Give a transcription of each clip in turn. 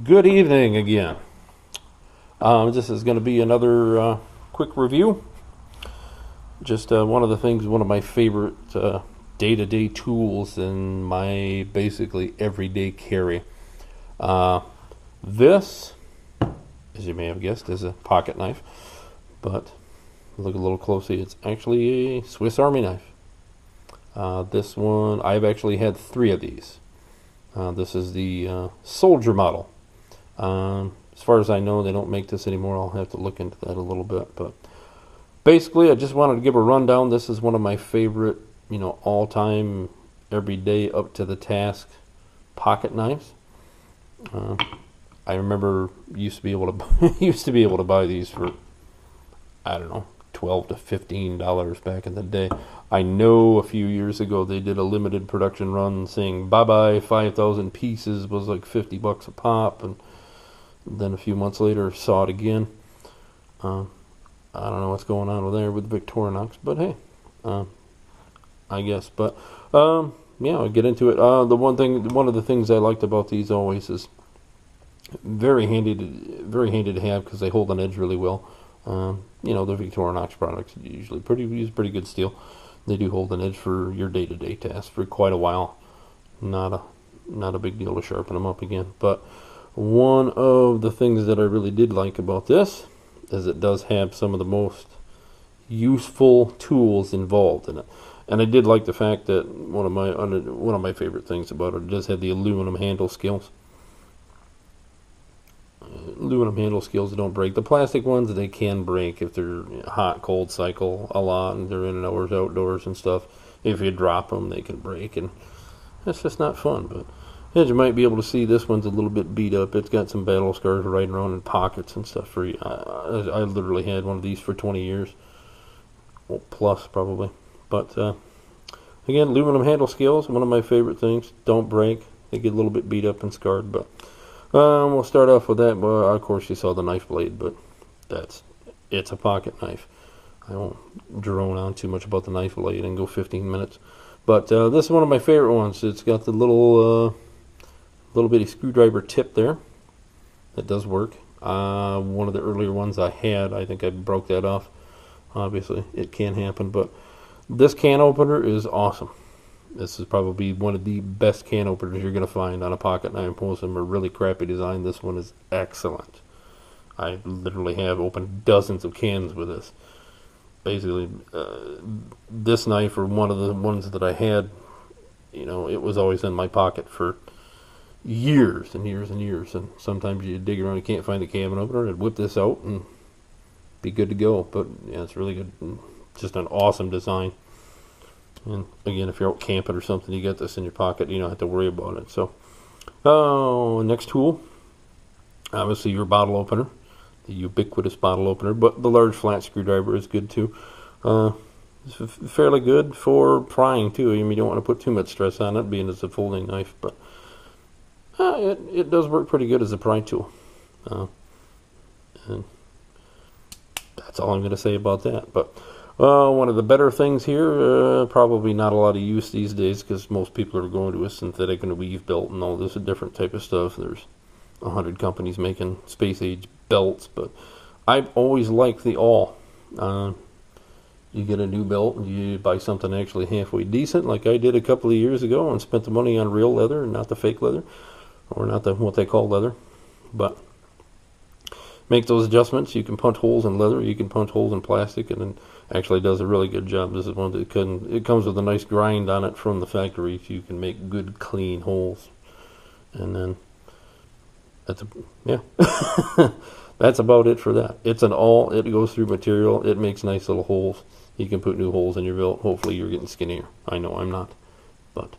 Good evening again. This is going to be another quick review. Just one of the things, one of my favorite day-to-day tools in my basically everyday carry. Uh, this, as you may have guessed, is a pocket knife, but look a little closely, it's actually a Swiss Army knife. This one, I've actually had three of these. This is the soldier model. As far as I know, they don't make this anymore. I'll have to look into that a little bit. But basically, I just wanted to give a rundown. This is one of my favorite, all-time, everyday, up to the task pocket knives. I remember used to be able to buy these for, I don't know, $12 to $15 back in the day. I know a few years ago they did a limited production run saying bye-bye 5,000 pieces was like $50 a pop, and then a few months later saw it again. I don't know what's going on over there with Victorinox, but hey, I guess. But yeah, I'll get into it. One of the things I liked about these always is very handy to have because they hold an edge really well. The Victorinox products usually use pretty good steel. They do hold an edge for your day-to-day tasks for quite a while. Not a big deal to sharpen them up again. But one of the things that I really did like about this is it does have some of the most useful tools involved in it. And I did like the fact that one of my favorite things about it does have the aluminum handle skills. Aluminum handle skills don't break. The plastic ones, they can break if they're hot, cold cycle a lot and they're in and outdoors and stuff. If you drop them, they can break, and that's just not fun. But as you might be able to see, this one's a little bit beat up. It's got some battle scars right around in pockets and stuff. I literally had one of these for 20 years. Well, plus, probably. But, again, aluminum handle skills, one of my favorite things. Don't break. They get a little bit beat up and scarred, but we'll start off with that. Well, of course, you saw the knife blade, but it's a pocket knife. I won't drone on too much about the knife blade and go 15 minutes. But this is one of my favorite ones. It's got the little bitty screwdriver tip there. That does work. One of the earlier ones I had, I think I broke that off. Obviously, it can happen, but this can opener is awesome. This is probably one of the best can openers you're going to find on a pocket knife. Most of them are really crappy design. This one is excellent. I literally have opened dozens of cans with this. Basically, this knife, or one of the ones that I had, it was always in my pocket for years and years and years. And sometimes you dig around, you can't find the cabin opener, and whip this out and be good to go. But yeah, it's really good. Just an awesome design. And again, if you're out camping or something, you get this in your pocket, you don't have to worry about it. So, next tool, obviously your bottle opener, the ubiquitous bottle opener, but the large flat screwdriver is good too. It's fairly good for prying too. I mean, you don't want to put too much stress on it, being it's a folding knife, but it does work pretty good as a pry tool. And that's all I'm going to say about that. But one of the better things here, probably not a lot of use these days because most people are going to a synthetic and a weave belt and all this different type of stuff. There's 100 companies making space age belts, but I've always liked the awl. You get a new belt and you buy something actually halfway decent, like I did a couple of years ago, and spent the money on real leather and not the fake leather, or not what they call leather. But make those adjustments. You can punch holes in leather, you can punch holes in plastic, and then actually does a really good job. This is one that it comes with a nice grind on it from the factory, so you can make good clean holes. And then that's about it for that. It's an awl. It goes through material. It makes nice little holes. You can put new holes in your belt. Hopefully you're getting skinnier. I know I'm not, but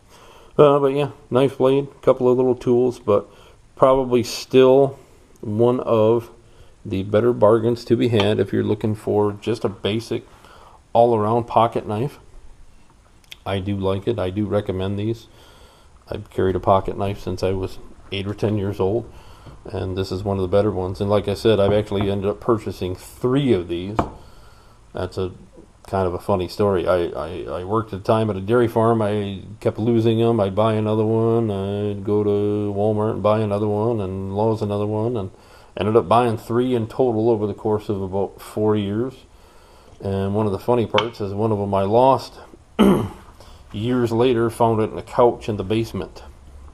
yeah, knife blade, couple of little tools, but probably still one of the better bargains to be had if you're looking for just a basic all-around pocket knife. I do like it. I do recommend these. I've carried a pocket knife since I was 8 or 10 years old, and this is one of the better ones. And like I said, I've actually ended up purchasing 3 of these. That's a kind of a funny story. I worked at the time at a dairy farm. I kept losing them. I'd buy another one. I'd go to Walmart and buy another one, and Lowe's another one, and ended up buying 3 in total over the course of about 4 years. And one of the funny parts is one of them I lost years later. Found it in a couch in the basement.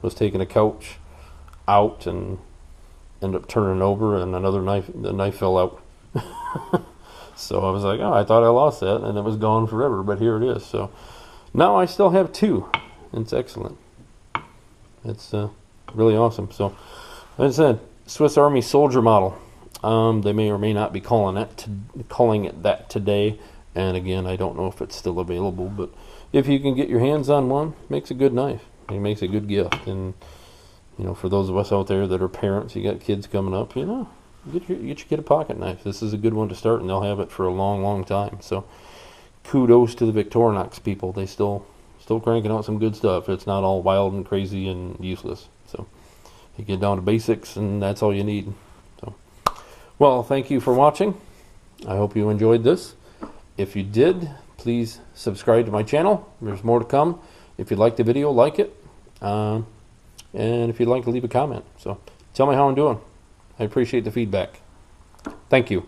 Was taking a couch out and ended up turning over, and the knife fell out. So I was like, oh, I thought I lost that, and it was gone forever, but here it is. So now I still have 2. It's excellent. It's really awesome. So, like I said, Swiss Army soldier model. They may or may not be calling it that today. And again, I don't know if it's still available, but if you can get your hands on one, it makes a good knife. It makes a good gift. And for those of us out there that are parents, you got kids coming up, get your kid a pocket knife. This is a good one to start, and they'll have it for a long, long time. So kudos to the Victorinox people. They still cranking out some good stuff. It's not all wild and crazy and useless. So you get down to basics, and that's all you need. So, well, thank you for watching. I hope you enjoyed this. If you did, please subscribe to my channel. There's more to come. If you like the video, like it. And if you'd like to leave a comment. So tell me how I'm doing. I appreciate the feedback. Thank you.